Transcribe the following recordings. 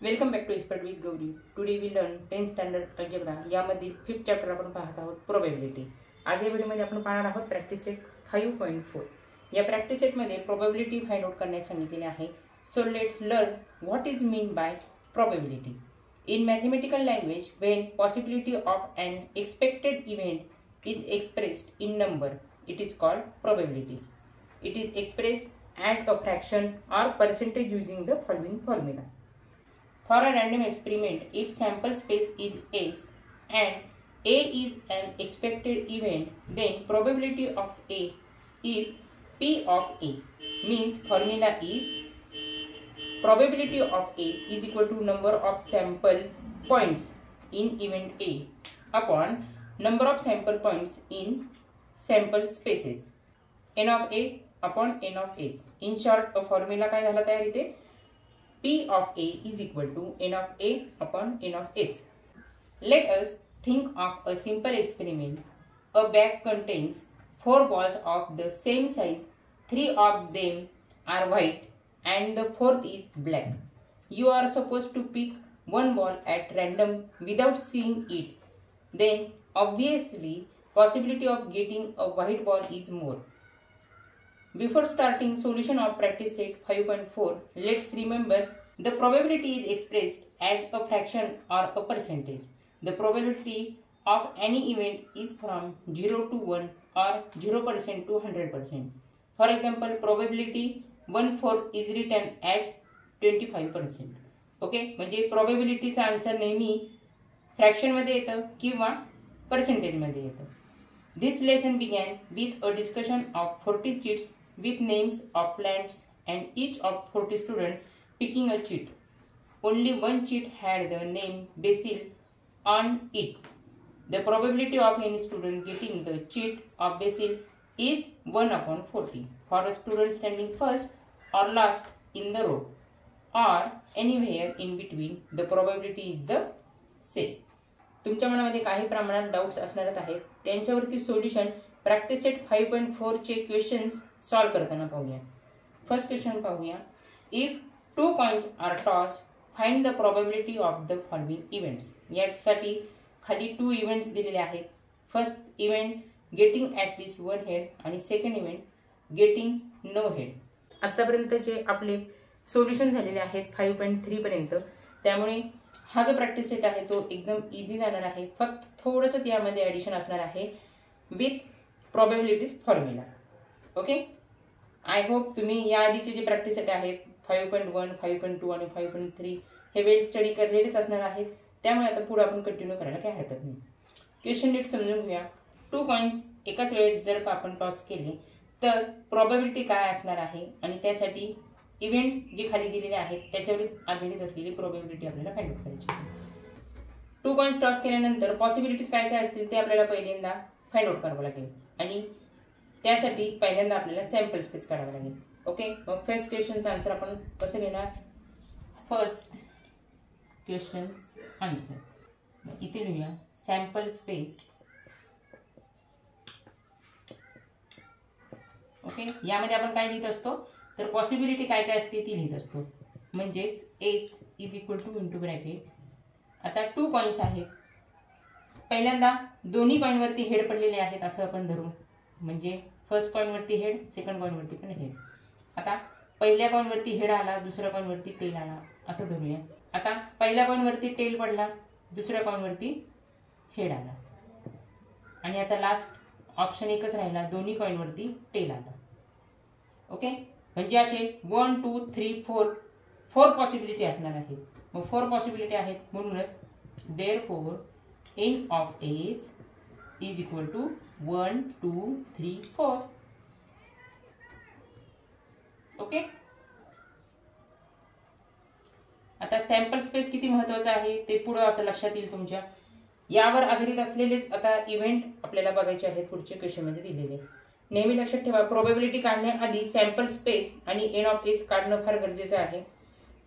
Welcome back to expert with Gauri. Today we learn 10th standard algebra यामधील 5th chapter आपण पाहत आहोत probability. आज या व्हिडिओमध्ये आपण पाहणार आहोत प्रॅक्टिस सेट 5.4. या प्रॅक्टिस सेटमध्ये प्रोबॅबिलिटी फाइंड आउट करण्यास सांगितलेले आहे. So let's learn what is mean by probability. In mathematical language, when possibility of an expected event is expressed in number, it is called probability. It is expressed as a fraction or percentage using the following formula. For a random experiment, if sample space is S and A is an expected event, then probability of A is P of A. Means formula is probability of A is equal to number of sample points in event A upon number of sample points in sample spaces. N of A upon N of S. In short, formula काय झाला तयार इथे P of A is equal to N of A upon N of S. Let us think of a simple experiment. A bag contains 4 balls of the same size. 3 of them are white and the 4th is black. You are supposed to pick one ball at random without seeing it. Then obviously possibility of getting a white ball is more. Before starting solution of practice set 5.4, let's remember the probability is expressed as a fraction or a percentage. The probability of any event is from 0 to 1 or 0% to 100%. For example, probability 1/4 is written as 25%. Okay, म्हणजे प्रोबॅबिलिटीचा answer नेहमी fraction मध्ये येतं किंवा percentage मध्ये येतं. This lesson began with a discussion of 40 chits with names of plants and each of 40 students picking a cheat. Only one cheat had the name basil on it. The probability of any student getting the cheat of basil is 1/40. For a student standing first or last in the row or anywhere in between, the probability is the same. तुमच्या मनामध्ये काही प्रमाणात doubts असणारच आहेत. त्यांच्यावरती solution practice set 5.4 चे questions solve करताना पाहूया. फर्स्ट क्वेश्चन पाहूया. If 2 coins are tossed, find the probability of the following events. यासाठी खाली 2 इव्हेंट्स दिलेले आहेत. First event getting at least 1 head आणि second event getting no head. आतापर्यंतचे आपले सोल्युशन झालेले आहेत 5.3 पर्यंत. त्यामुळे हा जो प्रॅक्टिस सेट आहे तो एकदम इझी जाणार आहे. फक्त थोडंसं यामध्ये ॲडिशन असणार आहे with probabilities formula. Okay, I hope तुम्ही या आधीचे जे प्रॅक्टिस सेट आहेत 5.1, 5.2 आणि 5.3 हे वेल स्टडी करलेलेच असणार आहेत. त्यामुळे आता पुढे आपण कंटिन्यू करायला काही हरकत नाही. क्वेश्चन नीट समजून घेऊया. 2 कॉइन्स एकाच वेळेत जर आपण टॉस केले तर प्रोबॅबिलिटी काय असणार आहे आणि त्यासाठी इव्हेंट्स जे खाली दिलेले आहेत त्याच्यावर आधारित असलेली प्रोबॅबिलिटी आपल्याला फाइंड आउट करायची आहे. 2 कॉइन्स टॉस केल्यानंतर पॉसिबिलिटीज काय काय असतील ते आपल्याला पहिल्यांदा फाइंड आउट करावं लागेल आणि त्यासाठी पहिल्यांदा आपल्याला सॅम्पल स्पेस काढावं लागेल. ओके, मग फर्स्ट क्वेश्चनचा आन्सर आपण कसं लिहिणार. फर्स्ट क्वेश्चन आन्सर इथे लिहूया सॅम्पल स्पेस. ओके, यामध्ये आपण काय लिहित असतो तर पॉसिबिलिटी काय काय असते ती लिहित असतो. म्हणजेच S is equal to into bracket. आता 2 कॉइन्स आहेत. पहिल्यांदा दोन्ही कॉइनवरती हेड पडलेले आहेत असं आपण धरू. म्हणजे फर्स्ट कॉइनवरती हेड, सेकंड कॉइनवरती पण हेड. आता पहिल्या कॉइनवरती हेड आला, दुसऱ्या कॉइनवरती टेल आला असं धरूया. आता पहिल्या कॉइनवरती टेल पडला, दुसऱ्या कॉइनवरती हेड आला आणि आता लास्ट ऑप्शन एकच राहिला, दोन्ही कॉइनवरती टेल आला. ओके, म्हणजे असे 1 2 3 4 पॉसिबिलिटी असणार आहेत. मग 4 पॉसिबिलिटी आहेत म्हणूनच therefore n of s is equal to 1 2 3 4. Okay, आता सॅम्पल स्पेस किती महत्वाचा आहे ते पुढे आता लक्षात येईल तुमच्या. यावर आधारित असलेलेच आता इव्हेंट आपल्याला बघायचे आहेत पुढच्या क्वेश्चन मध्ये दिलेले. नेहमी लक्षात ठेवा प्रोबॅबिलिटी काढण्याआधी सॅम्पल स्पेस आणि एन ऑफ एस काढणं फार गरजेचं आहे.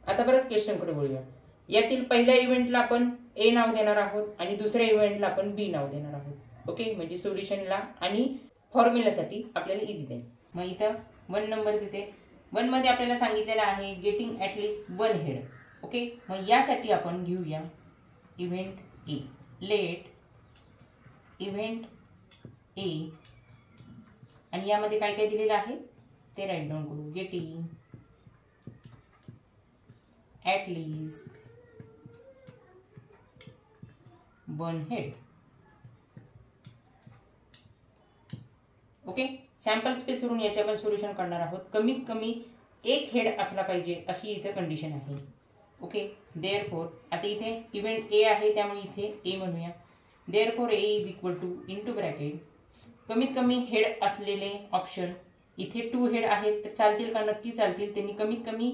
आता परत क्वेश्चनकडे बोलूया. यातील पहिल्या इव्हेंटला आपण ए नाव देणार आहोत आणि दुसऱ्या इव्हेंटला आपण बी नाव देणार आहोत. ओके, म्हणजे सोल्युशनला आणि फॉर्म्युलासाठी आपल्याला इझी जाईल. मग इथं 1 नंबर तिथे 1 मध्ये आपल्याला सांगितलेलं आहे गेटिंग ॲटलीस्ट 1 हेड. ओके, मग यासाठी आपण घेऊया event A. Let event A आणि यामध्ये काय काय दिलेलं आहे ते राईट डाऊन करू. Getting at least one head. Okay, sample स्पेसवरून याचे आपण सोल्युशन करणार आहोत. कमीत कमी एक हेड असला पाहिजे अशी इथे कंडिशन आहे. ओके, देअरफॉर आता इथे इव्हेंट ए आहे त्यामुळे इथे ए म्हणूया. Therefore A is equal to into bracket कमीत कमी हेड असलेले ऑप्शन. इथे 2 हेड आहेत तर चालतील का? नक्की चालतील. त्यांनी कमीत कमी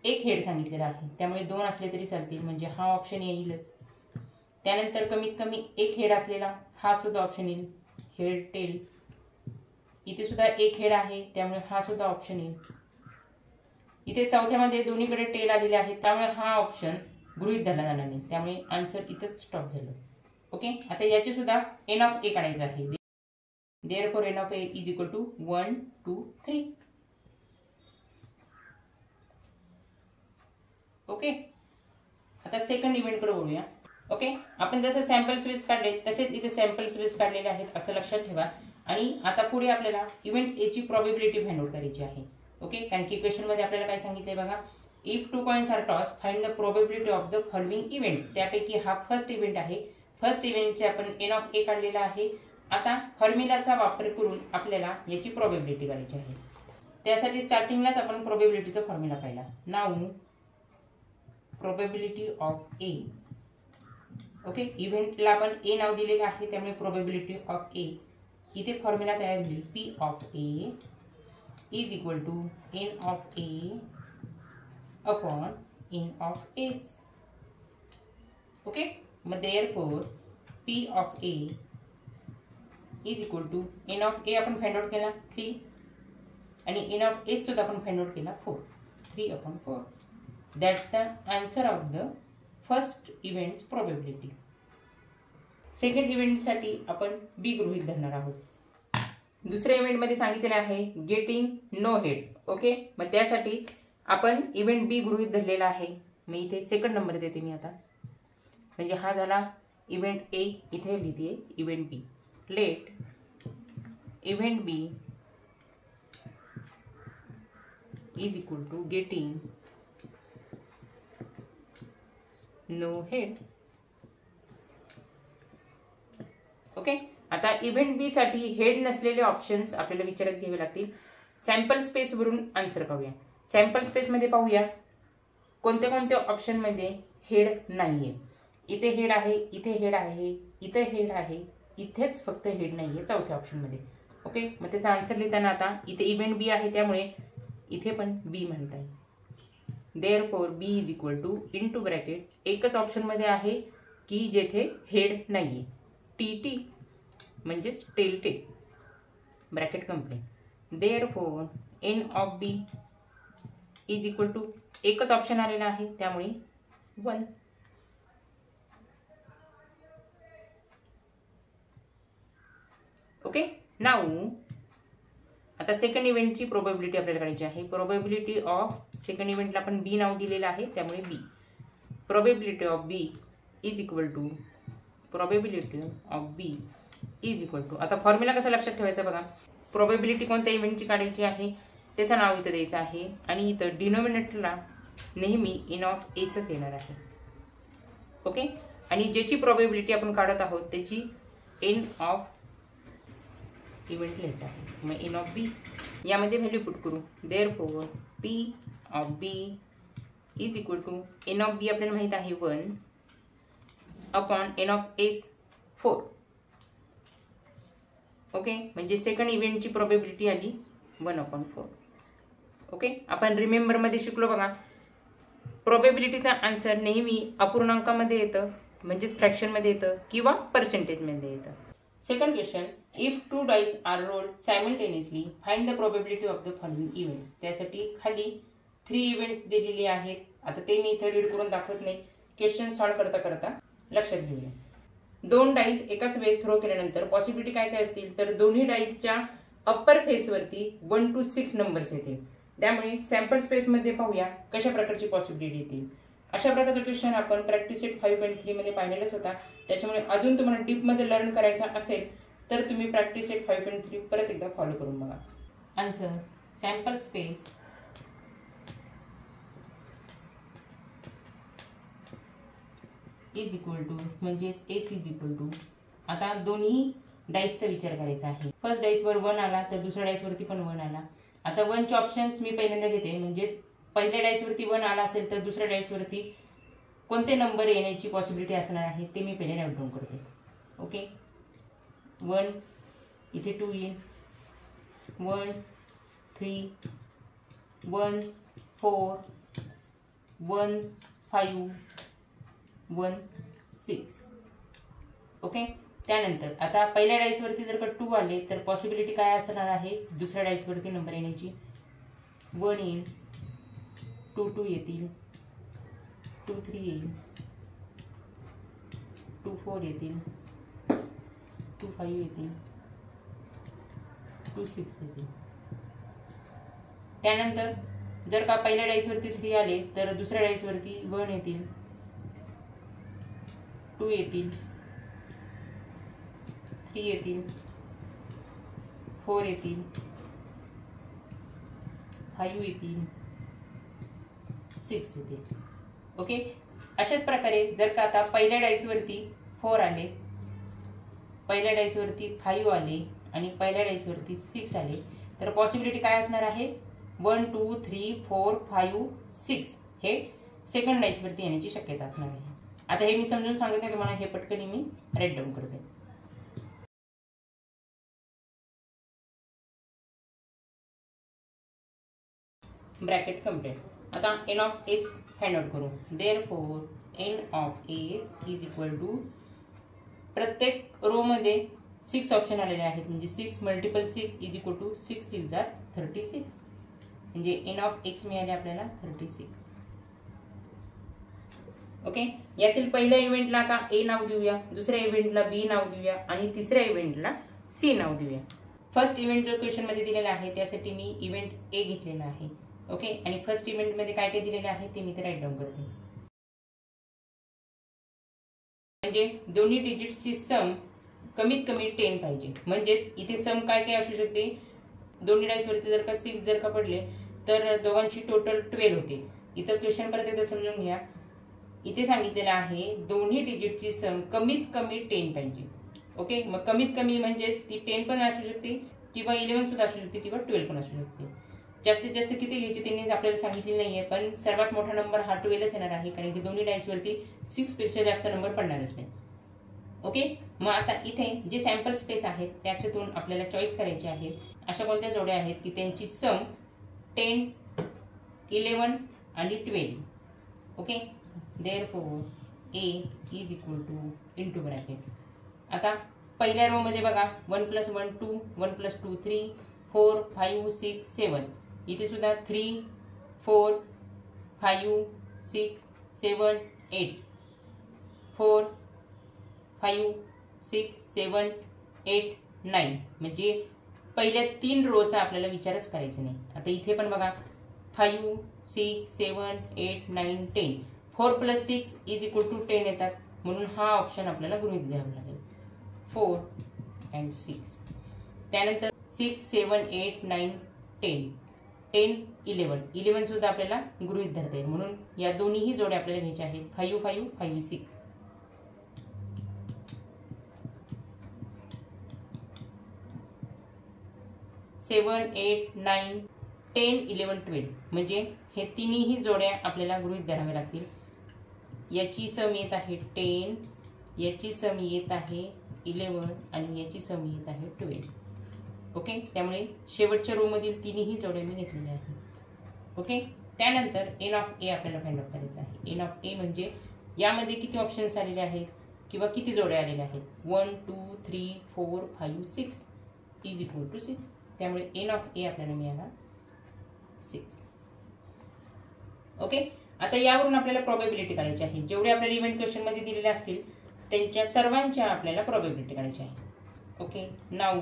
एक हेड सांगितलेला आहे त्यामुळे 2 असले तरी चालतील, म्हणजे हा ऑप्शन येईलच. त्यानंतर कमीत कमी एक हेड असलेला हा सुद्धा ऑप्शन येईल. हेड टेल इथे सुद्धा एक हेड आहे त्यामुळे हा सुद्धा ऑप्शन येईल. इथे चौथ्यामध्ये दोन्हीकडे टेल आलेले आहेत त्यामुळे हा ऑप्शन गृहीत धरला जाणार नाही, त्यामुळे आन्सर इथंच स्टॉप झालं. ओके, आता याचे सुद्धा एन ऑफ ए काढायचं आहे. Therefore N of A is equal to 1 2 3. Okay, आता सेकंड इव्हेंटकडे वळूया. ओके, आपण जसं सॅम्पल स्पेस काढले तसेच इथे सॅम्पल स्पेस काढलेले आहेत असं लक्षात ठेवा. आणि आता पुढे आपल्याला इव्हेंट ए ची प्रोबॅबिलिटी फाइंड आउट करायची आहे. ओके, कारण की क्वेश्चनमध्ये आपल्याला काय सांगितलंय बघा. If 2 coins are toss find the probability of the following events. त्यापैकी हा फर्स्ट इव्हेंट आहे. फर्स्ट इव्हेंटचे आपण एन ऑफ ए काढलेला आहे. आता फॉर्म्युलाचा वापर करून आपल्याला याची प्रोबॅबिलिटी काढायची आहे. त्यासाठी स्टार्टिंगलाच आपण प्रोबॅबिलिटीचा फॉर्म्युला पाहिला. Now probability of A. Okay, इव्हेंटला आपण ए नाव दिलेलं आहे त्यामुळे प्रोबॅबिलिटी ऑफ ए. इथे फॉर्म्युला तयार होईल P of A is equal to N of A upon N of S. Okay, मग therefore P of A is equal to N of A आपण फाइंड आउट केला 3 आणि एन ऑफ एस सुद्धा आपण find out केला 4. 3/4. That's the answer of the first events probability. Second इव्हेंटसाठी आपण B गृहीत धरणार आहोत. दुसऱ्या इव्हेंटमध्ये सांगितलेलं आहे गेटिंग नो हेड. ओके, मग त्यासाठी आपण इव्हेंट बी गृहीत धरलेला आहे. मी इथे सेकंड नंबर देते मी आता, म्हणजे हा झाला इव्हेंट ए. इथे लिहिते event B. Let event B is equal to getting no head. Okay, आता इव्हेंट बी साठी हेड नसलेले ऑप्शन्स आपल्याला विचारात घ्यावे लागतील. सॅम्पल स्पेस वरून आन्सर पाहूया. सॅम्पल स्पेस मध्ये पाहूया कोणत्या कोणत्या ऑप्शन मध्ये हेड नाहीये. इथे हेड आहे, इथे हेड आहे, इथे हेड आहे, इथेच फक्त हेड नाहीये चौथ्या ऑप्शन मध्ये. ओके, मग त्याचा आन्सर लिहिताना आता इथे इव्हेंट बी आहे त्यामुळे इथे पण बी म्हणताय. Therefore B is equal to into bracket एकच ऑप्शन मध्ये आहे की जेथे हेड नाहीये. टी म्हणजेच tail tail bracket complete. Therefore N of B is equal to एकच ऑप्शन आलेला आहे त्यामुळे 1. ओके, नाऊ आता सेकंड इव्हेंटची प्रोबॅबिलिटी आपल्याला काढायची आहे. प्रोबॅबिलिटी ऑफ सेकंड इव्हेंटला आपण बी नाव दिलेलं आहे त्यामुळे B. Probability of B is equal to probability of B is equal to. आता फॉर्म्युला कसा लक्षात ठेवायचा बघा. प्रोबॅबिलिटी कोणत्या इव्हेंटची काढायची आहे त्याचं नाव इथं द्यायचं आहे आणि इथं डिनोमिनेटरला नेहमी एन ऑफ एसच येणार आहे. ओके, आणि ज्याची प्रोबॅबिलिटी आपण काढत आहोत त्याची एन ऑफ इव्हेंट लिहायचं आहे. मग एन ऑफ बी यामध्ये व्हॅल्यू पुट करू. Therefore P of B is equal to N of B आपल्याला माहित आहे 1 upon N of S 4. Okay, म्हणजे सेकंड इव्हेंटची प्रोबॅबिलिटी आली 1/4. ओके, आपण रिमेंबरमध्ये शिकलो बघा. प्रोबॅबिलिटीचा आन्सर नेहमी अपूर्णांकामध्ये येतं म्हणजेच फ्रॅक्शनमध्ये येतं किंवा पर्सेंटेजमध्ये येतं. Second question, if 2 dice are rolled simultaneously find the probability of the following events. त्यासाठी खाली 3 इव्हेंट्स दिलेले आहेत. आता ते मी इथे रीड करून दाखवत नाही, क्वेश्चन सॉल्व करता करता लक्षात घेऊया. 2 डाइस एकाच वेळेस थ्रो केल्यानंतर पॉसिबिलिटी काय काय असतील तर दोन्ही डाइसच्या अप्पर फेसवरती 1 to 6 नंबर्स येतील. त्यामुळे सॅम्पल स्पेसमध्ये पाहूया कशा प्रकारची पॉसिबिलिटी येतील. अशा प्रकारचा क्वेश्चन आपण प्रॅक्टिस सेट 5.3 मध्ये पाहिलेलाच होता. त्याच्यामुळे अजून तुम्हाला डीपमध्ये लर्न करायचा असेल तर तुम्ही प्रॅक्टिस सेट 5.3 परत एकदा फॉलो करून बघा. Answer sample space is equal to म्हणजेच एस इज इक्वल टू. आता दोन्ही डाईसचा विचार करायचा आहे. फर्स्ट डाईसवर 1 आला तर दुसऱ्या डाईसवरती पण 1 आला. आता 1चे ऑप्शन्स मी पहिल्यांदा घेते, म्हणजेच पहिल्या डाईसवरती 1 आला असेल तर दुसऱ्या डाईसवरती कोणते नंबर येण्याची पॉसिबिलिटी असणार आहे ते मी पहिले नोट डाऊन करते. ओके, 1 इथे 2 येईल, 1 3 1 4 1 5 1 6. ओके, त्यानंतर आता पहिल्या डाईसवरती जर का 2 आले तर पॉसिबिलिटी काय असणार आहे दुसऱ्या डाईसवरती नंबर येण्याची. 1 येईल, 2 2 येतील, 2 3 येईल, 2 4 येतील, 2 5 येतील, 2 6 येतील. त्यानंतर जर का पहिल्या डाईसवरती 3 आले तर दुसऱ्या डाईसवरती 1 येतील, 2 येतील, 3 येतील, 4 येतील, 5 येतील, 6 येतील. ओके, अशाच प्रकारे जर का आता पहिल्या डाईसवरती 4 आले, पहिल्या डाईसवरती 5 आले आणि पहिल्या डाईसवरती 6 आले तर पॉसिबिलिटी काय असणार आहे 1 2 3 4 5 6 हे सेकंड डाईसवरती येण्याची शक्यता असणार आहे. आता हे मी समजून सांगत नाही तुम्हाला, हे पटकन मी राईट डाऊन करते. Bracket complete. आता N of S find out करू. Therefore N of S is equal to, प्रत्येक रो मध्ये 6 ऑप्शन आलेले आहेत, म्हणजे 6 मल्टिपल 6 इज इक्वल टू 6 6 जार 36. म्हणजे एन ऑफ एक्स मिळाले आपल्याला 36. ओके, यातील पहिल्या इव्हेंटला आता ए नाव देऊया, दुसऱ्या इव्हेंटला बी नाव देऊया आणि तिसऱ्या इव्हेंटला सी नाव देऊया. फर्स्ट इव्हेंट जो क्वेश्चन मध्ये दिलेला आहे त्यासाठी मी इव्हेंट ए घेतलेला आहे. ओके, आणि फर्स्ट इव्हेंट मध्ये काय काय दिलेले आहे ते मी ते राईट डाऊन करते. म्हणजे दोन्ही डिजिटची सम कमीत कमी 10 पाहिजे. म्हणजेच इथे सम काय काय असू शकते, दोन्ही डाईसवरती जर का 6 जर का पडले तर दोघांची टोटल 12 होते. इथं क्वेश्चन परत एकदा समजून घ्या. इथे सांगितलेलं आहे दोन्ही डिजिटची सम कमीत कमी 10 पाहिजे. ओके, मग कमीत कमी म्हणजे ती 10 पण असू शकते किंवा 11 सुद्धा असू शकते किंवा 12 पण असू शकते. जास्तीत जास्त किती घ्यायची त्यांनी आपल्याला सांगितले नाहीये, पण सर्वात मोठा नंबर हा 12च येणार आहे, कारण की दोन्ही डाईसवरती 6 पेक्षा जास्त नंबर पडणारच नाही. ओके, मग आता इथे जे सॅम्पल स्पेस आहेत त्याच्यातून आपल्याला चॉईस करायचे आहेत. अशा कोणत्या जोड्या आहेत की त्यांची सम 10 11 आणि 12. Okay, therefore A is equal to into bracket. आता पहिल्या रो मध्ये बघा 1 + 1 2, 1 + 2 3, 4 5 6 7. इथे सुद्धा 3 4 5 6 7 8, 4 5 6 7 8 9. म्हणजे पहिल्या 3 रोचा आपल्याला विचारच करायचा नाही. आता इथे पण बघा 5 6 7 8 9 10. 4 + 6 इज इक्वल टू 10 येतात, म्हणून हा ऑप्शन आपल्याला गृहीत घ्यावा लागेल. 4 and 6. त्यानंतर 6 7 8 9 10 10 11. 11 सुद्धा आपल्याला गृहीत धरता येईल, म्हणून या दोन्हीही जोड्या आपल्याला घ्यायच्या आहेत. 5 5 5 6. 7 8 9 10 11 12. म्हणजे हे तिन्ही जोड्या आपल्याला गृहीत धराव्या लागतील. याची सम येत आहे 10, याची सम येत आहे 11 आणि याची सम येत आहे 12. ओके, त्यामुळे शेवटच्या रो मधील तिन्ही जोड्या मी घेतलेल्या आहेत. ओके, त्यानंतर एन ऑफ ए आपल्याला फाइंड आउट करायचं आहे. एन ऑफ ए म्हणजे यामध्ये किती ऑप्शन्स आलेले आहेत किंवा किती जोड्या आलेल्या आहेत. 1 2 3 4 5 6 इज इक्वल टू 6. त्यामुळे एन ऑफ ए आपल्याला मिळाला 6. ओके, आता यावरून आपल्याला प्रोबॅबिलिटी काढायची आहे. जेवढे आपल्याला इव्हेंट क्वेश्चन मध्ये दिलेले असतील त्यांच्या सर्वांच्या आपल्याला प्रोबॅबिलिटी काढायची आहे. ओके, नाऊ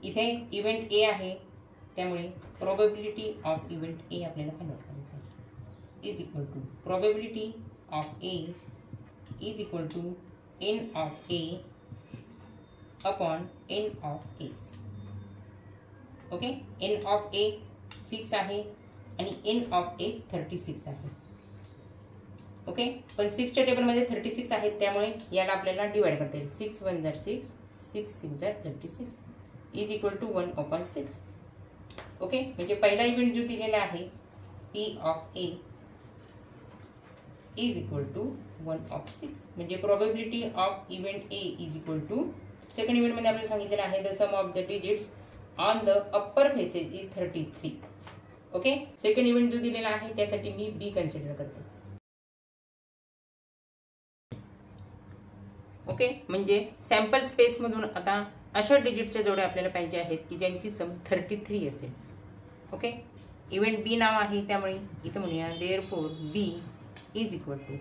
इथे इव्हेंट ए आहे, त्यामुळे प्रोबॅबिलिटी ऑफ इव्हेंट ए आपल्याला फाइंड आउट करायचं आहे. Is equal to probability of A is equal to N of A upon N of S. Okay, N of A 6 आहे आणि एन ऑफ एस 36 आहे. Okay, पण 6च्या टेबलमध्ये 36 आहेत त्यामुळे याला आपल्याला डिवाइड करता येईल. 6 1 जार 6, 6 6 जार 36 इज इक्वल टू 1/6. ओके, म्हणजे पहिला इव्हेंट जो दिलेला आहे P of A is equal to 1/6. म्हणजे probability of event A is equal to second इव्हेंटमध्ये आपल्याला सांगितलेलं आहे the sum of the digits on the upper faces is 33. Okay, second event जो दिलेला आहे त्यासाठी मी बी कन्सिडर करते. ओके, म्हणजे सॅम्पल स्पेसमधून आता अशा डिजिटच्या जोड्या आपल्याला पाहिजे आहेत की ज्यांची सम 33 असेल. ओके, इव्हेंट बी नाव आहे त्यामुळे इथं म्हणूया therefore B is equal to,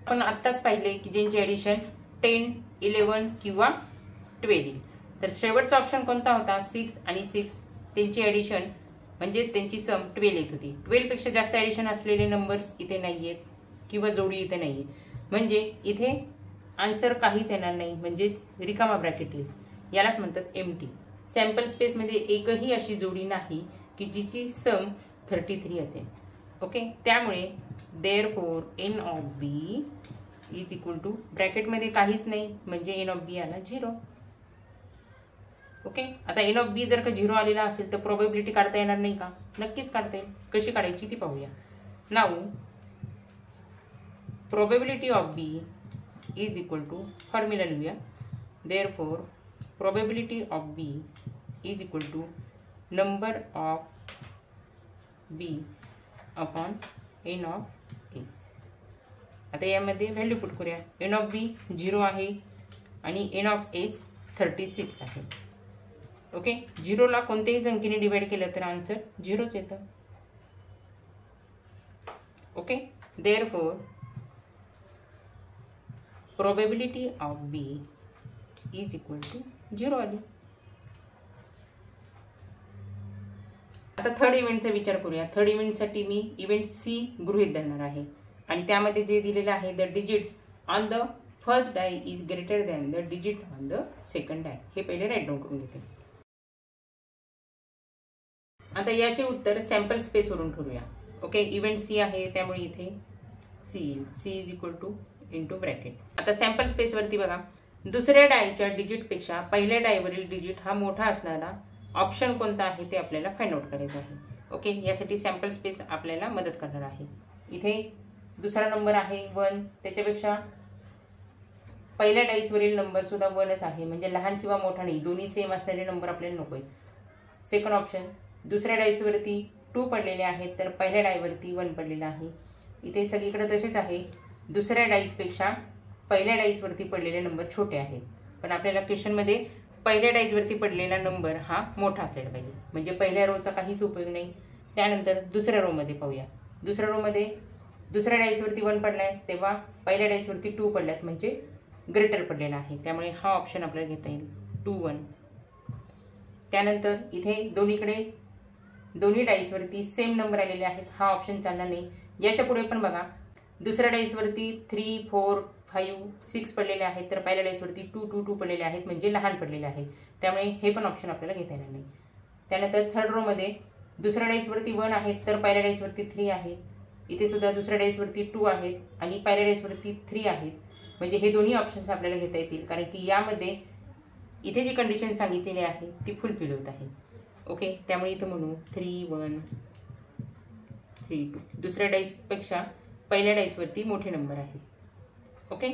आपण आत्ताच पाहिले की ज्यांची ॲडिशन 10, 11 किंवा 12. तर शेवटचा ऑप्शन कोणता होता? 6 आणि 6 त्यांची ॲडिशन म्हणजे त्यांची सम 12 येत होती. 12 पेक्षा जास्त ॲडिशन असलेले नंबर्स इथे नाही आहेत किंवा जोडी इथे नाही आहे, म्हणजे इथे आन्सर काहीच येणार नाही, म्हणजेच रिकामा ब्रॅकेट येईल. यालाच म्हणतात एम्प्टी. सॅम्पल स्पेसमध्ये एकही अशी जोडी नाही की जिची सम 33 असेल. ओके, त्यामुळे therefore N of B is equal to ब्रॅकेटमध्ये काहीच नाही म्हणजे एन ऑफ बी आला 0. ओके, आता एन ऑफ बी जर का 0 आलेला असेल तर प्रोबेबिलिटी काढता येणार नाही का? नक्कीच काढता येईल. कशी काढायची ती पाहूया. Now probability of B is equal to formula लिहूया. Therefore probability of B is equal to number of B upon N of S. आता यामध्ये व्हॅल्यू पुट करूया. एन ऑफ बी 0 आहे आणि एन ऑफ एस 36 आहे. ओके, 0ला कोणत्याही संख्येने divide केलं तर आन्सर 0च येतं. Okay, therefore probability of B is equal to 0 आली. आता थर्ड इव्हेंटचा विचार करूया. थर्ड इव्हेंटसाठी मी इव्हेंट सी गृहीत धरणार आहे आणि त्यामध्ये जे दिलेलं आहे the digits on the first die is greater than the digit on the second die. हे पहिले राईट डाऊन करून घेते. आता याचे उत्तर सॅम्पल स्पेसवरून ठरवूया. ओके, इव्हेंट सी आहे त्यामुळे इथे C is equal to into bracket. आता सॅम्पल स्पेसवरती बघा, दुसऱ्या डायच्या डिजिटपेक्षा पहिल्या डायवरील डिजिट हा मोठा असणारा ऑप्शन कोणता आहे ते आपल्याला फाइंड आउट करायचं आहे. ओके, यासाठी सॅम्पल स्पेस आपल्याला मदत करणार आहे. इथे दुसरा नंबर आहे 1, त्याच्यापेक्षा पहिल्या डाईसवरील नंबर सुद्धा 1च आहे, म्हणजे लहान किंवा मोठा नाही, दोन्ही सेम असणारे नंबर आपल्याला नको आहेत. सेकंड ऑप्शन, दुसऱ्या डाईसवरती 2 पडलेले आहेत तर पहिल्या डायवरती 1 पडलेला आहे. इथे सगळीकडे तसेच आहे. दुसऱ्या डाईसपेक्षा पहिल्या डाईसवरती पडलेले नंबर छोटे आहेत, पण आपल्याला क्वेश्चनमध्ये पहिल्या डाईसवरती पडलेला नंबर हा मोठा असलेला पाहिजे, म्हणजे पहिल्या रोचा काहीच उपयोग नाही. त्यानंतर दुसऱ्या रोमध्ये पाहूया. दुसऱ्या रोमध्ये दुसऱ्या डाईसवरती 1 पडलाय तेव्हा पहिल्या डाईसवरती 2 पडल्यात म्हणजे ग्रेटर पडलेला आहे, त्यामुळे हा ऑप्शन आपल्याला घेता येईल 2 1. त्यानंतर इथे दोन्ही डाईसवरती सेम नंबर आलेले आहेत, हा ऑप्शन चालणार नाही. याच्या पुढे पण बघा, दुसऱ्या डाईसवरती 3 4 5 6 पडलेले आहेत तर पहिल्या डाईसवरती 2 2 2 पडलेले आहेत म्हणजे लहान पडलेले आहेत, त्यामुळे हे पण ऑप्शन आपल्याला घेता येणार नाही. त्यानंतर थर्ड रोमध्ये दुसऱ्या डाईसवरती 1 आहेत तर पहिल्या डाईसवरती 3 आहेत. इथे सुद्धा दुसऱ्या डाईसवरती 2 आहेत आणि पहिल्या डाईसवरती 3 आहेत, म्हणजे हे दोन्ही ऑप्शन्स आपल्याला घेता येतील, कारण की यामध्ये इथे जी कंडिशन सांगितलेली आहे ती फुलफिल होत आहे. ओके, त्यामुळे इथं म्हणू 3 1 3 2. दुसऱ्या डाईसपेक्षा पहिल्या डाईसवरती मोठे नंबर आहेत. ओके,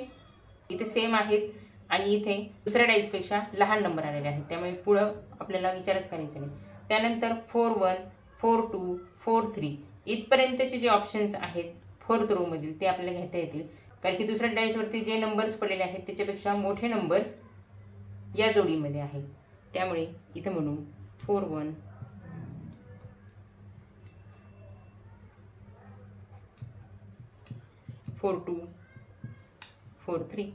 इथे सेम आहेत आणि इथे दुसऱ्या डाईसपेक्षा लहान नंबर आलेले आहेत, त्यामुळे पुढं आपल्याला विचारच करायचा नाही. त्यानंतर 4 1 4 2 4 3 इथपर्यंतचे जे ऑप्शन्स आहेत फोर्थ रो मधील ते आपल्याला घेता येतील, कारण की दुसऱ्या डाईसवरती जे नंबर्स पडलेले आहेत त्याच्यापेक्षा मोठे नंबर या जोडीमध्ये आहेत. त्यामुळे इथे म्हणू 4 1 4 2 4 3.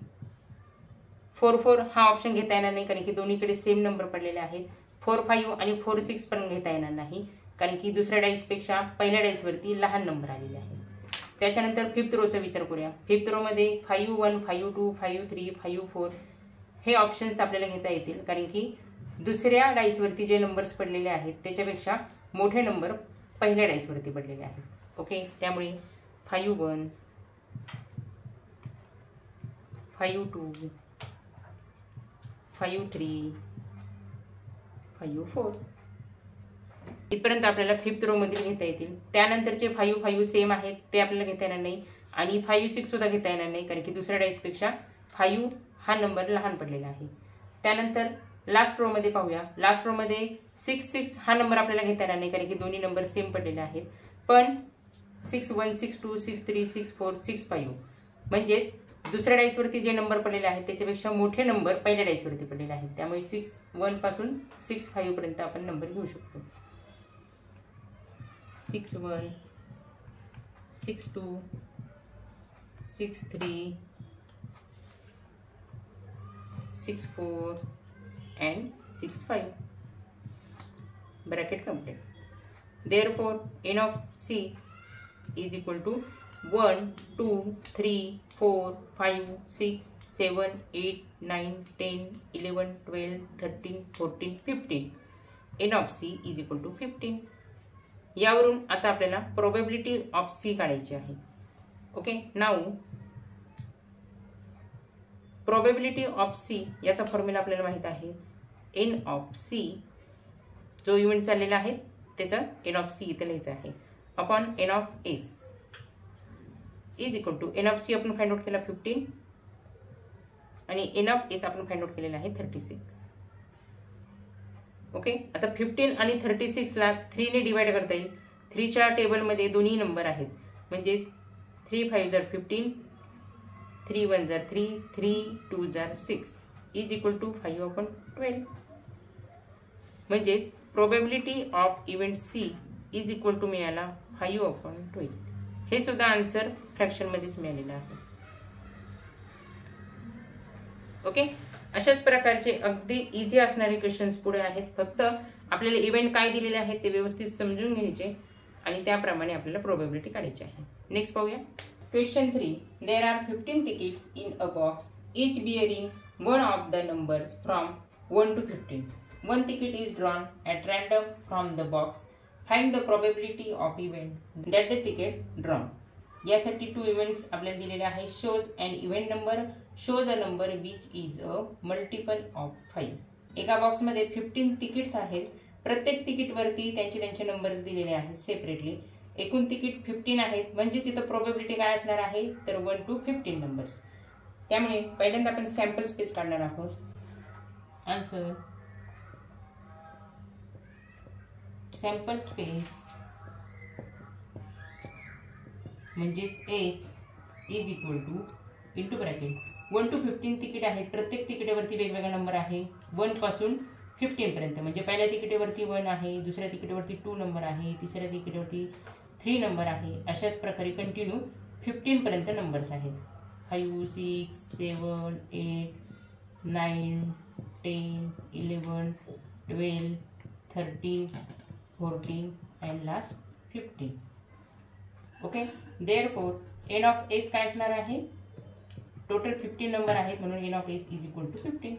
4 4 हा ऑप्शन घेता येणार नाही, कारण की दोन्हीकडे सेम नंबर पडलेले आहेत. 4 5 आणि 4 6 पण घेता येणार नाही, कारण की दुसऱ्या डाईसपेक्षा पहिल्या डाईसवरती लहान नंबर आलेले आहेत. त्याच्यानंतर 5th रोचा विचार करूया. 5th रोमध्ये 5 1 5 2 5 3 5 4 हे ऑप्शन्स आपल्याला घेता येतील, कारण की दुसऱ्या डाईसवरती जे नंबर्स पडलेले आहेत त्याच्यापेक्षा मोठे नंबर पहिल्या डाईसवरती पडलेले आहेत. ओके, त्यामुळे 5 1 5 2 5 3 5 4 इथपर्यंत आपल्याला 5th रो मध्ये घेता येतील. त्यानंतरचे 5 5 सेम आहेत, ते आपल्याला घेता येणार नाही आणि 5 6 सुद्धा घेता येणार नाही, कारण की दुसऱ्या डाईसपेक्षा 5 हा नंबर लहान पडलेला आहे. त्यानंतर लास्ट रो मध्ये पाहूया. लास्ट रो मध्ये 6 6 हा नंबर आपल्याला घेता येणार नाही, कारण की दोन्ही नंबर सेम पडलेले आहेत. पण 6 1 6 2 6 3 6 4 6 5 म्हणजेच दुसऱ्या डाईसवरती जे नंबर पडलेले आहेत त्याच्यापेक्षा मोठे नंबर पहिल्या डाईसवरती पडलेले आहेत. त्यामुळे 6 1 पासून 6 5 पर्यंत आपण नंबर घेऊ शकतो. 6 1 6 2 6 3 6 4 and 6 5. Bracket complete. Therefore, n of C is equal to 1 2 3 4 5 6 7 8 9 10 11 12 13 14 15. n of C is equal to 15. यावरून आता आपल्याला प्रोबॅबिलिटी ऑफ सी काढायची आहे. Okay, now probability of C याचा फॉर्म्युला आपल्याला माहित आहे. एन ऑफ सी जो इव्हेंट चाललेला आहे त्याचा एन ऑफ सी इथे लिहायचं आहे upon N of S is equal to N of C आपण फाइंड आउट केला 15 आणि एन ऑफ एस आपण फाइंड आउट केलेला आहे 36. ओके, आता 15 आणि 36 ला 3 ने डिवाइड करता येईल. 3 च्या टेबलमध्ये दोन्ही नंबर आहेत, म्हणजे 3 5 जार 15 3 1 जार 3 3 2 जार 6 इज इक्वल टू 5/12. म्हणजे probability of event C is equal to मिळाला 5/12. हे सुद्धा आन्सर फ्रॅक्शन मध्येच मिळालेलं आहे. ओके, अशाच प्रकारचे अगदी इझी असणारे क्वेश्चन्स पुढे आहेत. फक्त आपल्याला इव्हेंट काय दिलेले आहेत ते व्यवस्थित समजून घ्यायचे आणि त्याप्रमाणे आपल्याला प्रोबॅबिलिटी काढायची आहे. नेक्स्ट पाहूया. Question 3. There are 15 tickets in a box, each bearing one of the numbers from 1 to 15. One ticket is drawn at random from the box. Find the probability of event that the ticket drawn. यासाठी 2 events आपल्याला दिलेले आहे. Shows and event number, shows a number which is a multiple of 5. एका बॉक्समध्ये 15 tickets आहेत. प्रत्येक तिकीटवरती त्यांचे numbers दिलेले आहेत सेपरेटली. एकूण तिकीट 15 आहेत, म्हणजेच इथं प्रोबॅबिलिटी काय असणार आहे तर 1 to 15 नंबर्स. त्यामुळे पहिल्यांदा आपण सॅम्पल स्पेस काढणार आहोत. आन्सर सॅम्पल स्पेस म्हणजेच S is equal to into bracket 1 to 15 ticket आहेत. प्रत्येक तिकिटावरती वेगवेगळा नंबर आहे 1 पासून 15 पर्यंत. म्हणजे पहिल्या तिकिटावरती 1 आहे, दुसऱ्या तिकिटावरती 2 नंबर आहे, तिसऱ्या तिकिटावरती 3 नंबर आहे. अशाच प्रकारे कंटिन्यू 15 पर्यंत नंबर्स आहेत. 5 6 7 8 9 10 11 12 13 14 and last 15. Okay, therefore N of S काय असणार आहे. टोटल 15 नंबर आहेत म्हणून n of S is equal to 15.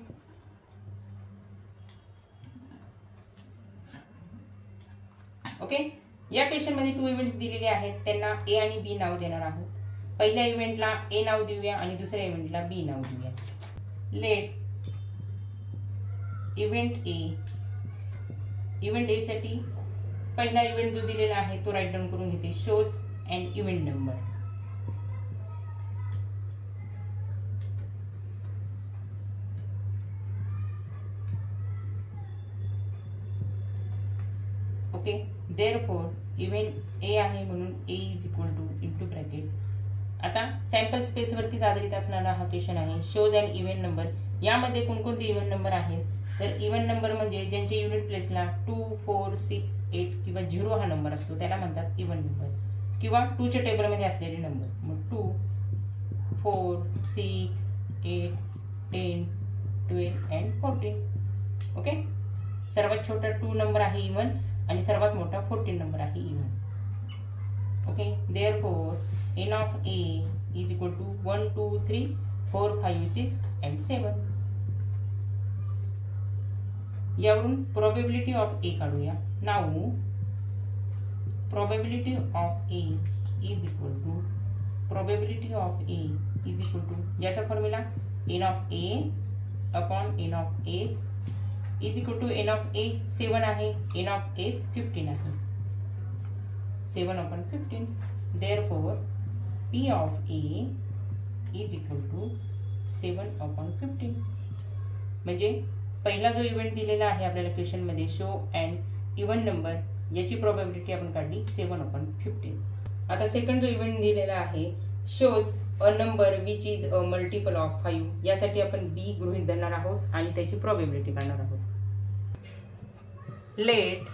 Okay, या क्वेश्चन मध्ये 2 इव्हेंट्स दिलेले आहेत. त्यांना ए आणि बी नाव देणार आहोत. पहिल्या इव्हेंटला ए नाव देऊया आणि दुसऱ्या इव्हेंटला बी नाव देऊया. लेट इव्हेंट ए. इव्हेंट ए साठी पहिला इव्हेंट जो दिलेला आहे तो राईट डाऊन करून घेते. Shows and event number. Okay, therefore event A आहे म्हणून A is equal to into bracket. आता सॅम्पल स्पेस वरतीच आधारित असणारा हा क्वेश्चन आहे. Shows and event number. यामध्ये कोणकोणते इव्हेंट नंबर आहेत तर इव्हेंट नंबर म्हणजे ज्यांच्या युनिट प्लेसला 2 4 6 8 किंवा 0 हा नंबर असतो त्याला म्हणतात इव्हेंट नंबर, किंवा 2 च्या टेबलमध्ये असलेले नंबर. मग 2 4 6 8 10 12 अँड 14. ओके, सर्वात छोटा 2 नंबर आहे इव्हन आणि सर्वात मोठा 14 नंबर आहे even. Okay, therefore N of A is equal to 1 2 3 4 5 6 and 7. यावरून प्रोबॅबिलिटी ऑफ ए काढूया. Now probability of A is equal to याचा formula N of A upon N of S is equal to N of A 7 आहे, N of S 15 आहे. 7 upon 15. Therefore P of A is equal to 7 upon 15. म्हणजे पहिला जो event दिलेला आहे आपल्याला question मध्ये शो अँड इव्हन नंबर, याची प्रोबॅबिलिटी आपण काढली 7 upon 15. आता सेकंड जो इव्हेंट दिलेला आहे shows a number which is a multiple of 5, यासाठी आपण बी गृहीत धरणार आहोत आणि त्याची प्रोबॅबिलिटी काढणार आहोत. लेट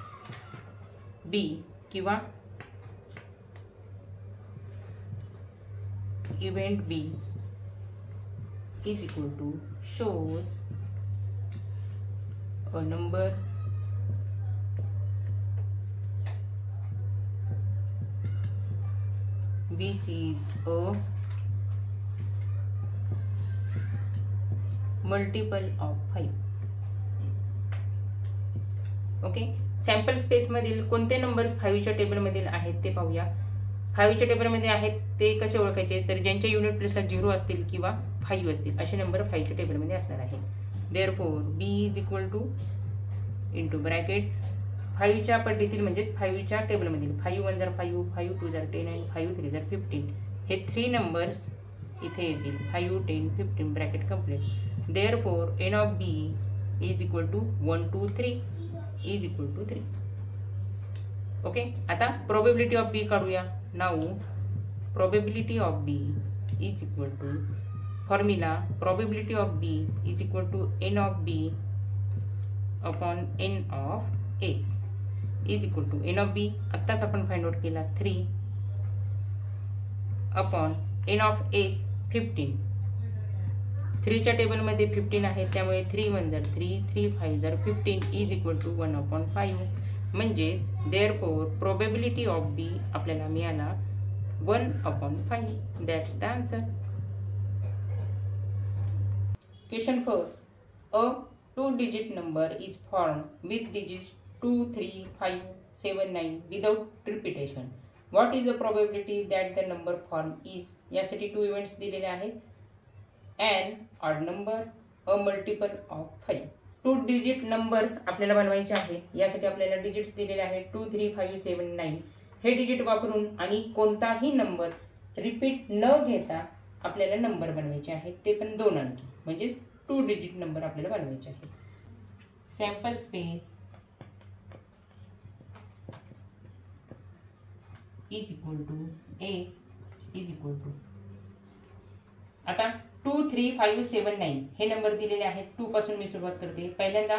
बी किंवा event B is equal to shows a number which is a multiple of 5. Okay, sample space मधील कोणते नंबर्स 5 च्या टेबल मधील आहेत ते पाहूया. 5 च्या टेबल मध्ये आहेत ते कसे ओळखायचे, तर ज्यांच्या युनिट प्लेसला 0 असतील किंवा 5 असतील असे नंबर 5 च्या टेबल मध्ये असणार आहे. Therefore B is equal to into bracket 5 च्या पट्टीतील म्हणजे 5 च्या टेबल मधील 5 1 जार 5 5 2 जार 10 आणि 5 3 जार 15 हे 3 नंबर्स इथे येतील. 5 10 15 bracket complete. Therefore N of B is equal to 1 2 3 is equal to 3. Okay, आता प्रोबॅबिलिटी ऑफ बी काढूया. Now probability of B is equal to formula probability of B is equal to N of B upon N of S is equal to N of B आत्ताच आपण find out केला 3 upon N of S 15. 3 च्या table मध्ये 15 आहे त्यामुळे 3 1 जार 3 3 5 जार 15 is equal to 1 upon 5. म्हणजेच देअरफॉर प्रोबॅबिलिटी ऑफ बी आपल्याला मिळाला 1 upon 5. That's the answer. Question 4. A 2-digit number is formed with digits 2 3 5 7 9 without repetition. What is the probability that the number formed is? यासाठी 2 events दिलेले आहेत. an odd number, a multiple of 5. 2 digit numbers आपल्याला बनवायचे आहेत. यासाठी आपल्याला digits दिलेले आहेत 2 3 5 7 9. हे डिजिट वापरून आणि कोणताही नंबर रिपीट न घेता आपल्याला नंबर बनवायचे आहेत, ते पण 2 अंकी, म्हणजे 2 डिजिट नंबर आपल्याला बनवायचे आहेत. Sample space is equal to S is equal to. आता 2 3 5 7 9 हे नंबर दिलेले आहेत. 2 पासून मी सुरुवात करते. पहिल्यांदा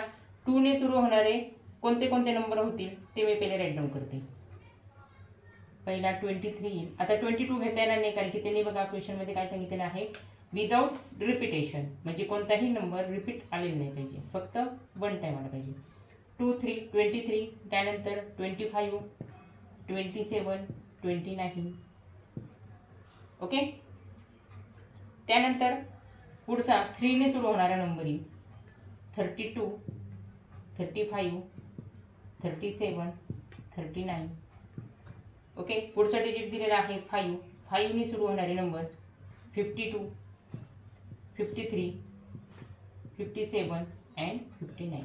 2 ने सुरू होणारे कोणते कोणते नंबर होतील ते मी पहिले राईट डाऊन करते. पहिला 23 येईल. आता 22 घेता येणार नाही कारण की त्यांनी बघा क्वेश्चन मध्ये काय सांगितलेलं आहे, विदाउट रिपीटेशन, म्हणजे कोणताही नंबर रिपीट आलेला नाही पाहिजे, फक्त 1 टाइम आला पाहिजे. 2 3 23, त्यानंतर 25 27 29. ओके, त्यानंतर पुढचा 3 ने सुरू होणारा नंबर येईल 32 35 37 39. ओके, पुढचा डिजिट दिलेला आहे 5 ने सुरू होणारे नंबर 52 53 57 and 59.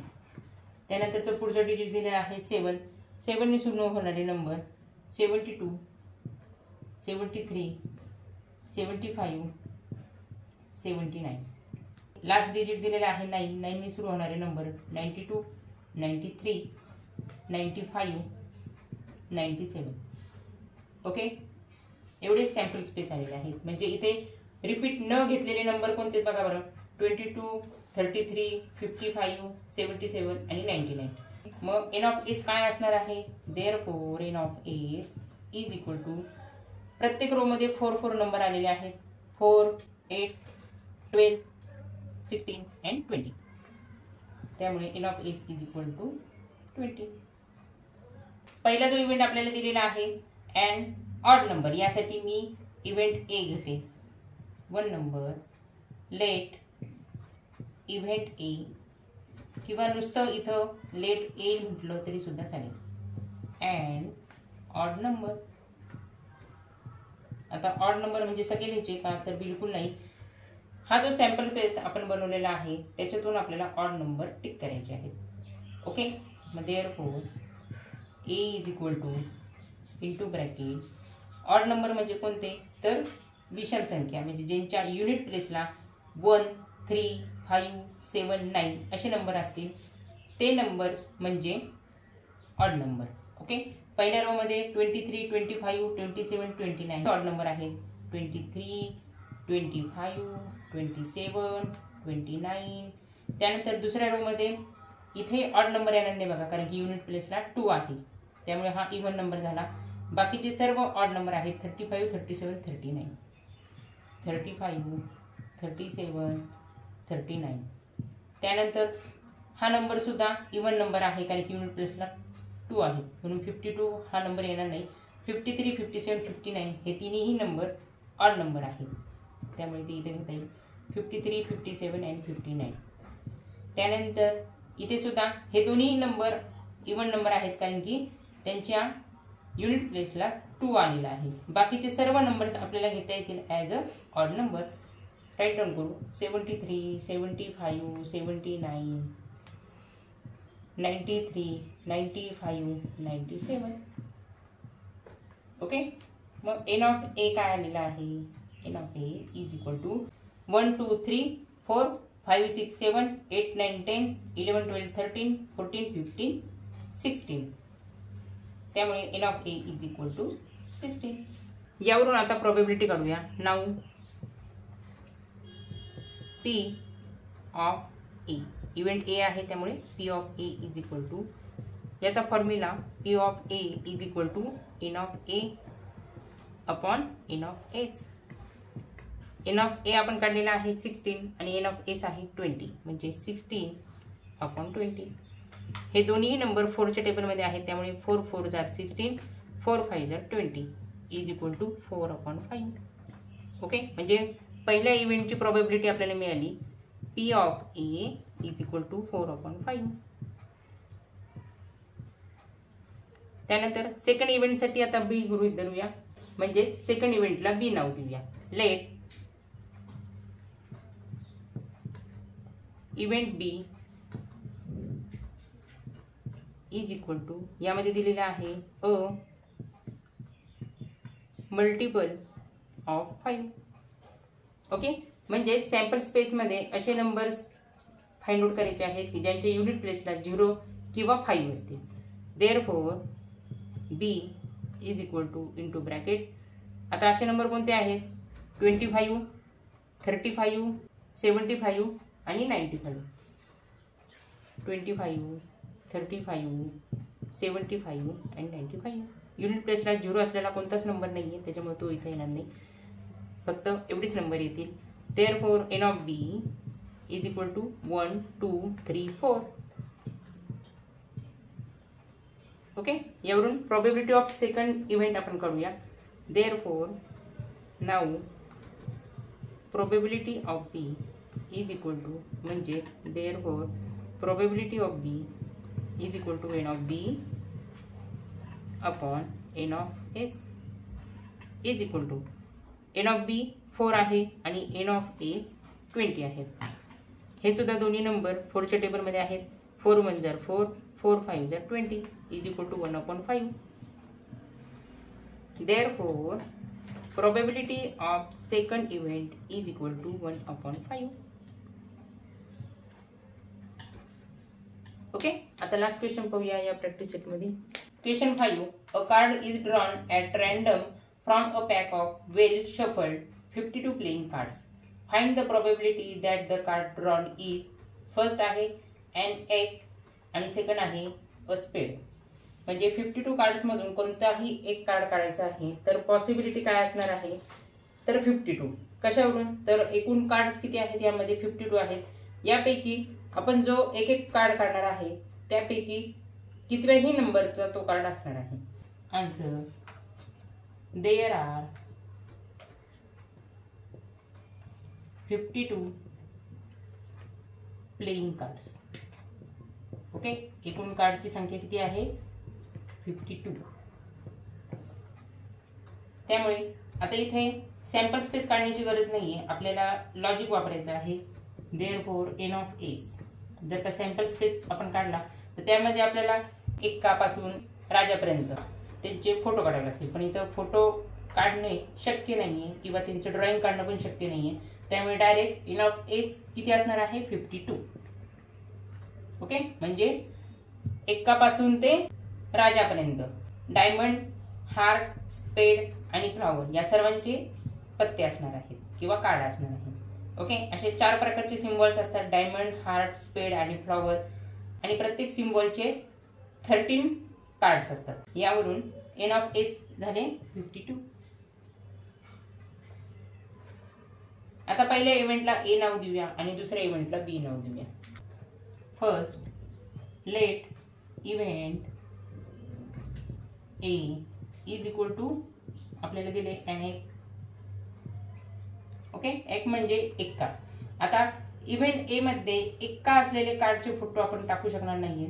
त्यानंतर पुढचा डिजिट दिलेला आहे 7 ने सुरू होणारे नंबर 72 73 75 79. लास्ट डिजिट दिलेला आहे 9 ने सुरू होणारे नंबर 92 93 95 97. ओके, एवढे सॅम्पल स्पेस आलेले आहेत. म्हणजे इथे रिपीट न घेतलेले नंबर कोणते बघा बरं, 22 33 55 77 आणि 99. मग एन ऑफ एस काय असणार आहे, therefore N of S is equal to, प्रत्येक रो मध्ये 4 नंबर आलेले आहेत, 4 8 12 16 and 20. त्यामुळे N of S is equal to 20. पहिला जो इव्हेंट आपल्याला दिलेला आहे अँड ऑड नंबर, यासाठी मी इव्हेंट ए घेते 1 नंबर, लेट इव्हेंट ए, किंवा नुसतं इथं लेट ए म्हटलं तरी सुद्धा चालेल, अँड ऑड नंबर. आता ऑड नंबर म्हणजे सगळे लिहायचे का, तर बिलकुल नाही. हा जो सॅम्पल पेज आपण बनवलेला आहे त्याच्यातून आपल्याला ऑड नंबर टिक करायचे आहेत. ओके, मग therefore A is equal to into bracket odd number म्हणजे कोणते, तर विषम संख्या म्हणजे ज्यांच्या युनिट प्लेसला 1, 3, 5, 7, 9 असे नंबर असतील ते नंबर्स म्हणजे ऑड नंबर. ओके, पहिल्या रो मध्ये 23, 25, 27, 29 ऑड नंबर आहेत. 23, 25, 27, 29. त्यानंतर दुसऱ्या रो मध्ये इथे ऑड नंबर येणार नाही बघा, कारण की युनिट प्लेसला 2 आहे, त्यामुळे हा इव्हन नंबर झाला. बाकीचे सर्व ऑड नंबर आहेत 35, 37, 39, 35, 37, 39. त्यानंतर हा नंबर सुद्धा इव्हन नंबर आहे कारण की युनिट प्लेसला 2 आहे, म्हणून 52 हा नंबर येणार नाही. 53, 57, 59 हे तिन्ही नंबर ऑड नंबर आहेत, त्यामुळे ते इथे घेता येईल 53, 57 आणि 59. त्यानंतर इथे सुद्धा हे दोन्ही नंबर इव्हन नंबर आहेत कारण की त्यांच्या युनिट प्लेसला 2 आलेला आहे. बाकीचे सर्व नंबर्स आपल्याला घेता येतील as a odd number. Write down करू. 73, 75, 79, 93, 95, 97. ओके, मग एन ऑफ ए काय आलेला आहे, N of A is equal to 1, 2, 3, 4, 5, 6, 7, 8, 9, 10, 11, 12, 13, 14, 15, 16. त्यामुळे N of A is equal to 16. यावरून आता प्रोबॅबिलिटी काढूया. Now P of A, event A आहे त्यामुळे P of A is equal to, याचा formula P of A is equal to N of A upon N of S. N of A आपण काढलेला आहे 16 आणि एन ऑफ एस आहे 20, म्हणजे 16 upon 20. हे दोन्ही नंबर 4च्या टेबलमध्ये आहेत त्यामुळे 4 4 जार 16, 4 5 जार 20 is equal to 4 upon 5. Okay, म्हणजे पहिल्या इव्हेंटची प्रोबॅबिलिटी आपल्याला मिळाली P of A is equal to 4 upon 5. त्यानंतर सेकंड इव्हेंटसाठी आता बी गृहीत धरूया, म्हणजे सेकंड इव्हेंटला बी नाव देऊया. Let event B is equal to, यामध्ये दिलेलं आहे अ मल्टिपल ऑफ 5. ओके, म्हणजे सॅम्पल स्पेसमध्ये असे नंबर्स फाइंड आउट करायचे आहेत की ज्यांच्या युनिट प्लेसला 0 किंवा 5 असतील. Therefore B is equal to into bracket. आता असे नंबर कोणते आहेत, 25, 35, 75 आणि 95. 25, 35, 75 आणि 95. युनिट प्लेसला 0 असलेला कोणताच नंबर नाही आहे त्याच्यामुळे तो इथे येणार नाही, फक्त एवढेच नंबर येतील. Therefore N of B is equal to 1, 2, 3, 4. Okay, यावरून प्रोबॅबिलिटी ऑफ सेकंड इव्हेंट आपण काढूया. Therefore now probability of B is equal to, म्हणजे therefore probability of B is equal to N of B upon N of S is equal to, N of B 4 आहे आणि n of S 20 आहे. हे सुद्धा दोन्ही number 4च्या टेबलमध्ये आहेत. 4 1 जार 4, 4 5 जार 20 is equal to 1 upon 5. Therefore probability of second event is equal to 1 upon 5. Okay, आता लास्ट क्वेश्चन पाहूया या प्रॅक्टिस सेटमध्ये. Question 5, a card is drawn at random from a pack of well shuffled 52 playing cards. Find the probability that the card drawn is, first आहे एन एक आणि second आहे अ स्पेड. म्हणजे 52 कार्ड्समधून कोणताही एक कार्ड काढायचा आहे, तर पॉसिबिलिटी काय असणार आहे, तर 52. कशावरून, तर एकूण कार्ड्स किती आहेत, यामध्ये 52 आहेत. यापैकी आपण जो एक एक कार्ड काढणार आहे त्यापैकी कितव्याही नंबरचा तो कार्ड असणार आहे. Answer, there are 52 playing cards. Okay, एकूण कार्डची संख्या किती आहे? 52. त्यामुळे आता इथे सॅम्पल स्पेस काढण्याची गरज नाहीये, आपल्याला लॉजिक वापरायचं आहे. देअरफॉर n ऑफ s, जर का सॅम्पल स्पेस आपण काढला तर त्यामध्ये आपल्याला एकापासून राजापर्यंत त्यांचे फोटो काढावे लागतील. पण इथं फोटो काढणे शक्य नाहीये किंवा त्यांचं ड्रॉइंग काढणं पण शक्य नाहीये. त्यामुळे डायरेक्ट n ऑफ s किती असणार आहे? 52. ओके, म्हणजे एकापासून ते राजापर्यंत डायमंड, हार्ट, स्पेड आणि फ्लॉवर या सर्वांचे पत्ते असणार आहेत किंवा कार्ड असणार आहेत. ओके, असे 4 प्रकारचे सिम्बॉल्स असतात: डायमंड, हार्ट, स्पेड आणि फ्लॉवर. आणि प्रत्येक सिम्बॉलचे 13 कार्ड्स असतात. यावरून n ऑफ s झाले 52. आता पहिल्या इव्हेंटला A नाव देऊया आणि दुसऱ्या इव्हेंटला B नाव देऊया. First, let event A is equal to आपल्याला दिले एक. ओके, एक म्हणजे एक्का. आता इव्हेंट ए मध्ये एक्का असलेले कार्डचे फोटो आपण टाकू शकणार नाहीये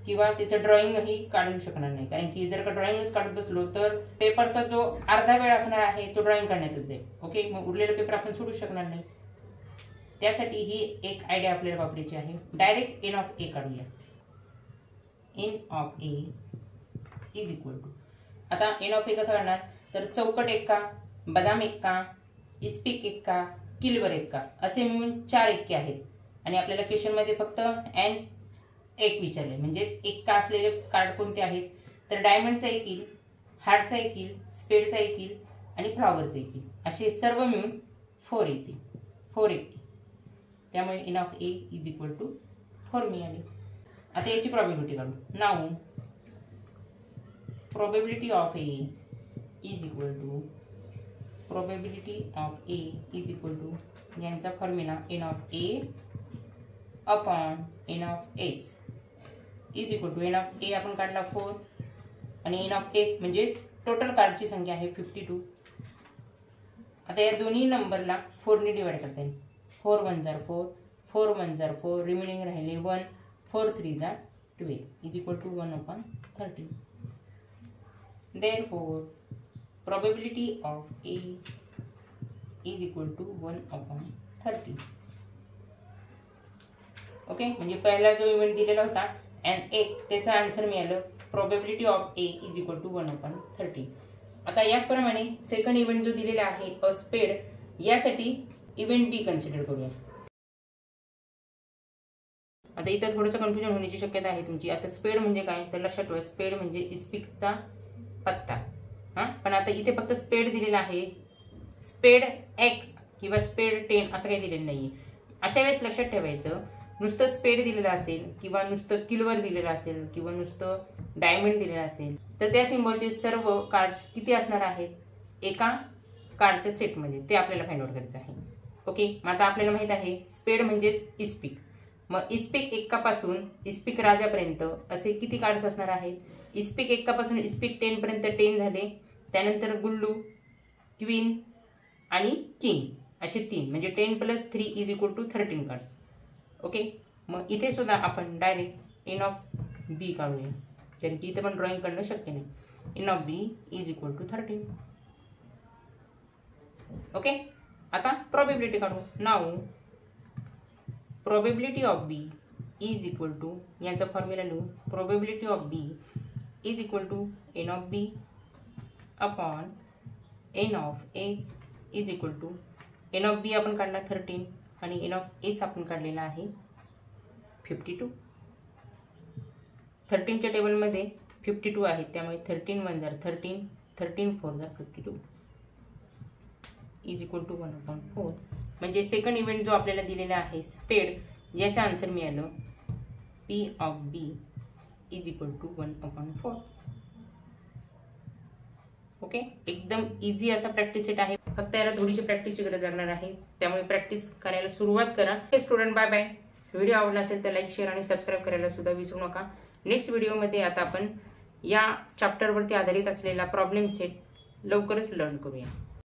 किंवा त्याचं ड्रॉइंगही काढू शकणार नाही, कारण की जर का ड्रॉइंगच काढत बसलो तर पेपरचा जो अर्धा वेळ असणार आहे तो ड्रॉइंग करण्यातच जाईल. ओके, मग उरलेला पेपर आपण सोडू शकणार नाही. त्यासाठी ही एक आयडिया आपल्याला वापरायची आहे. डायरेक्ट n ऑफ a काढूया. n of a is equal to, आता n ऑफ a कसं काढणार? तर चौकट एक्का, बदाम एक्का, इस्पिक एक्का, किल्वर एक्का असे मिळून 4 एक्के आहेत. आणि आपल्याला क्वेश्चन मध्ये फक्त n एक विचारले, म्हणजेच एक्का असलेले कार्ड कोणते आहेत? तर डायमंडचा एक येईल, हार्टचा एक येईल, स्पेडचा एक येईल आणि फ्लॉवरचा एक येईल. असे सर्व मिळून 4 येतील. 4 एक्के. त्यामुळे n of a is equal to 4 मिळाले. आता याची प्रॉबिलिटी काढू. Now probability of a is equal to probability of a is equal to यांचा formula n of a upon n of s is equal to n of a आपण काढला 4 आणि n of s म्हणजे total कार्डची संख्या आहे 52. आता या दोन्ही नंबरला 4 ने डिवाइड करता येईल. 4 1 जार 4, 4 1 जार 4, रिमेनिंग राहिले 1, 4 3 जार 12 is equal to 1 upon 13. Therefore, probability of A is equal to 1 upon 30. Okay, म्हणजे पहिला जो इव्हेंट दिलेला होता आणि एक त्याचा आन्सर मिळालं. Probability of A is equal to 1 upon 30. आता याचप्रमाणे सेकंड इव्हेंट जो दिलेला आहे अ स्पेड, यासाठी इव्हेंट B कन्सिडर करूया. आता इथं थोडंसं कन्फ्युजन होण्याची शक्यता आहे तुमची. आता स्पेड म्हणजे काय? तर लक्षात ठेवा, स्पेड म्हणजे इस्पिकचा पत्ता. पण आता इथे फक्त स्पेड दिलेला आहे, स्पेड एक किंवा स्पेड 10 असं काही दिलेलं नाहीये. अशा वेळेस लक्षात ठेवायचं, नुसतं स्पेड दिलेलं असेल किंवा नुसतं किल्वर दिलेलं असेल किंवा नुसतं डायमंड दिलेलं असेल तर त्या सिम्बॉलचे सर्व कार्ड्स किती असणार आहेत एका कार्डच्या सेटमध्ये, ते आपल्याला फाइंड आउट करायचं आहे. ओके, मग आता आपल्याला माहित आहे स्पेड म्हणजेच इस्पिक. मग इस्पिक एक्कापासून इस्पिक राजापर्यंत असे किती कार्ड्स असणार आहेत? इस्पिक एक्कापासून इस्पिक 10 पर्यंत 10 झाले. त्यानंतर गुल्लू, क्वीन आणि किंग असे 3, म्हणजे 10 + 3 is equal to 13 cards. Okay, मग इथे सुद्धा आपण डायरेक्ट n ऑफ b काढूया, कारण की इथे पण ड्रॉइंग करणं शक्य नाही. n of b is equal to 13. Okay, आता प्रोबॅबिलिटी काढू. Now probability of b is equal to, यांचा फॉर्म्युला लिहू. Probability of b is equal to n of b upon n of s is equal to, n of b आपण काढला 13 आणि n of s आपण काढलेला आहे 52. 13च्या टेबलमध्ये 52 आहेत, त्यामुळे 13 1 जार 13, 13 4 जार 52 इज इक्वल टू 1 अपॉन 4. म्हणजे सेकंड इव्हेंट जो आपल्याला दिलेला आहे स्पेड, याचा आन्सर मिळालं p of b is equal to 1 upon 4. Okay, एकदम इझी असा प्रॅक्टिस सेट आहे, फक्त याला थोडीशी प्रॅक्टिसची गरज लागणार आहे, त्यामुळे प्रॅक्टिस करायला सुरुवात करा. Student, bye bye. व्हिडिओ आवडला असेल तर लाईक, शेअर आणि सबस्क्राईब करायला सुद्धा विसरू नका. नेक्स्ट व्हिडिओमध्ये आता आपण या चॅप्टरवरती आधारित असलेला प्रॉब्लेम सेट लवकरच लर्न करूया.